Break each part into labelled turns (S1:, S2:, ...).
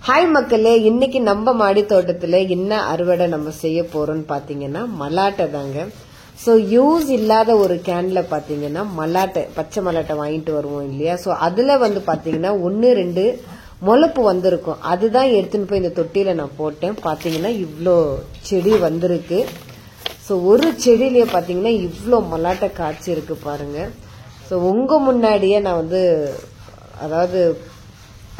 S1: Hi மக்களே, இன்னைக்கு நம்ம மாடி தோட்டத்துல என்ன அறுவடை நம்ம செய்ய போறோம்னு பாத்தீங்கன்னா மலாட்டை தாங்க. ஸோ யூஸ் இல்லாத ஒரு கேன்ல பாத்தீங்கன்னா மலாட்டை, பச்சை மலாட்டை வாங்கிட்டு வருவோம் இல்லையா. ஸோ அதுல வந்து பாத்தீங்கன்னா 1-2 முளைப்பு வந்திருக்கும். அதுதான் எடுத்துன்னு போய் இந்த தொட்டியில நான் போட்டேன். பாத்தீங்கன்னா இவ்வளோ செடி வந்திருக்கு. ஸோ ஒரு செடியிலேயே பாத்தீங்கன்னா இவ்வளோ மலாட்டை காய்ச்சி இருக்கு பாருங்க. ஸோ உங்க முன்னாடியே நான் வந்து அதாவது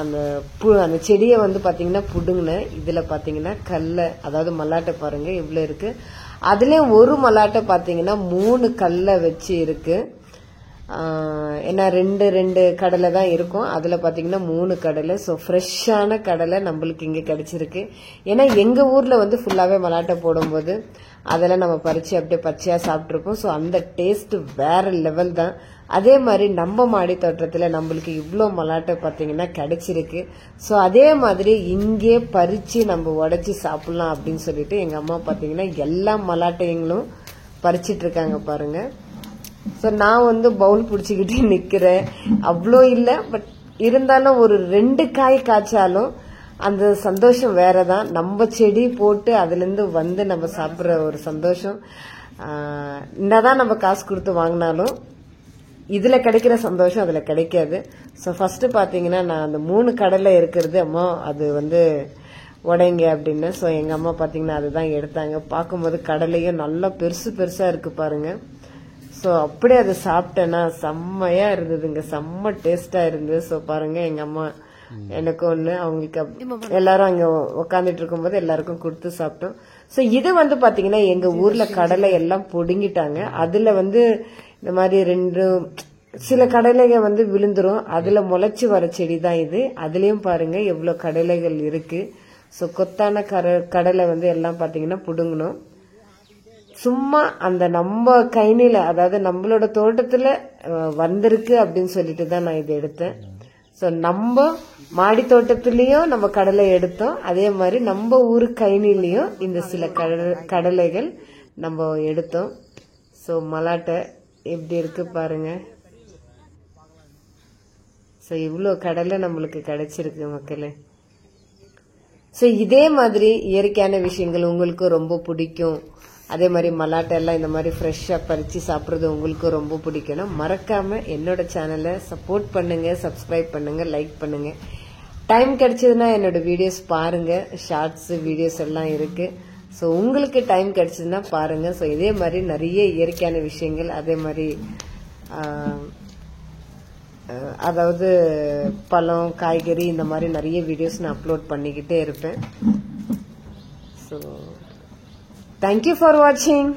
S1: அந்த செடியை வந்து பாத்தீங்கன்னா புடுங்கினேன். இதுல பாத்தீங்கன்னா கல்லை, அதாவது மல்லாட்டை பாருங்க இவ்வளவு இருக்கு. அதுலயும் ஒரு மல்லாட்டை பாத்தீங்கன்னா 3 கல்லை வச்சு இருக்கு. ஏன்னா 2 கடலை தான் இருக்கும். அதுல பாத்தீங்கன்னா 3 கடலை. ஸோ ஃப்ரெஷ்ஷான கடலை நம்மளுக்கு இங்க கிடைச்சிருக்கு. ஏன்னா எங்க ஊர்ல வந்து ஃபுல்லாவே மல்லாட்டை போடும்போது அதெல்லாம் நம்ம பறிச்சு அப்படியே பச்சையா சாப்பிட்டுருப்போம். ஸோ அந்த டேஸ்ட் வேற லெவல் தான். அதே மாதிரி நம்ம மாடி தோட்டத்துல நம்மளுக்கு இவ்வளோ மலாட்டை பாத்தீங்கன்னா கிடைச்சிருக்கு. ஸோ அதே மாதிரி இங்கே பறிச்சு நம்ம உடைச்சி சாப்பிடலாம் அப்படின்னு சொல்லிட்டு எங்க அம்மா பாத்தீங்கன்னா எல்லா மலாட்டைங்களும் பறிச்சிட்டு இருக்காங்க பாருங்க. ஸோ நான் வந்து பவுல் பிடிச்சிக்கிட்டு நிக்கிறேன். அவ்வளோ இல்லை, பட் இருந்தாலும் ஒரு 2 காய் காய்ச்சாலும் அந்த சந்தோஷம் வேறதான். நம்ம செடி போட்டு அதுல இருந்து வந்து நம்ம சாப்பிடுற ஒரு சந்தோஷம் என்னதான் நம்ம காசு கொடுத்து வாங்கினாலும் இதுல கிடைக்கிற சந்தோஷம் அதுல கிடைக்காது. ஸோ ஃபர்ஸ்ட் பாத்தீங்கன்னா நான் அந்த 3 கடலை இருக்கிறது அம்மா அது வந்து உடைங்க அப்படின்னு. ஸோ எங்க அம்மா பாத்தீங்கன்னா அதுதான் எடுத்தாங்க. பார்க்கும்போது கடலையும் நல்லா பெருசு பெருசா இருக்கு பாருங்க. ஸோ அப்படியே அதை சாப்பிட்டேன்னா செம்மையா இருந்ததுங்க, செம்ம டேஸ்டா இருந்தது. ஸோ பாருங்க எங்க அம்மா எனக்கு ஒண்ணு, அவங்களுக்கு எல்லாரும் அங்க உக்காந்துட்டு இருக்கும்போது எல்லாருக்கும் கொடுத்து சாப்பிட்டோம். ஸோ இது வந்து பாத்தீங்கன்னா எங்க ஊர்ல கடலை எல்லாம் பொடுங்கிட்டாங்க. அதுல வந்து இந்த மாதிரி சில கடலைகள் வந்து விழுந்துரும். அதுல முளைச்சு வர செடி தான் இது. அதுலயும் பாருங்க எவ்வளவு கடலைகள் இருக்கு. ஸோ கொத்தான கடலை வந்து எல்லாம் பாத்தீங்கன்னா புடுங்கணும். சும்மா அந்த நம்ம கைனில, அதாவது நம்மளோட தோட்டத்துல வந்திருக்கு அப்படின்னு சொல்லிட்டு தான் நான் இதை எடுத்தேன். ஸோ நம்ம மாடி தோட்டத்திலயும் நம்ம கடலை எடுத்தோம். அதே மாதிரி நம்ம ஊரு கைனிலையும் இந்த சில கடலைகள் நம்ம எடுத்தோம். ஸோ மலாட்டை எப்படி இருக்கு பாருங்க. ஸோ இவ்வளோ கடலை நம்மளுக்கு கிடைச்சிருக்கு மக்களே. ஸோ இதே மாதிரி இயற்கையான விஷயங்கள் உங்களுக்கு ரொம்ப பிடிக்கும், அதே மாதிரி மலாட்டை எல்லாம் இந்த மாதிரி ஃப்ரெஷ்ஷா பறிச்சு சாப்பிட்றது உங்களுக்கு ரொம்ப பிடிக்கும்னா மறக்காம என்னோட சேனலை சப்போர்ட் பண்ணுங்க, சப்ஸ்கிரைப் பண்ணுங்க, லைக் பண்ணுங்க. டைம் கிடைச்சதுன்னா என்னோட வீடியோஸ் பாருங்க. ஷார்ட்ஸ் வீடியோஸ் எல்லாம் இருக்கு. ஸோ உங்களுக்கு டைம் கிடைச்சதுன்னா பாருங்க. ஸோ இதே மாதிரி நிறைய இயற்கையான விஷயங்கள், அதே மாதிரி அதாவது பழம், காய்கறி, இந்த மாதிரி நிறைய வீடியோஸ் நான் அப்லோட் பண்ணிக்கிட்டே இருப்பேன். ஸோ தேங்க்யூ ஃபார் வாட்சிங்.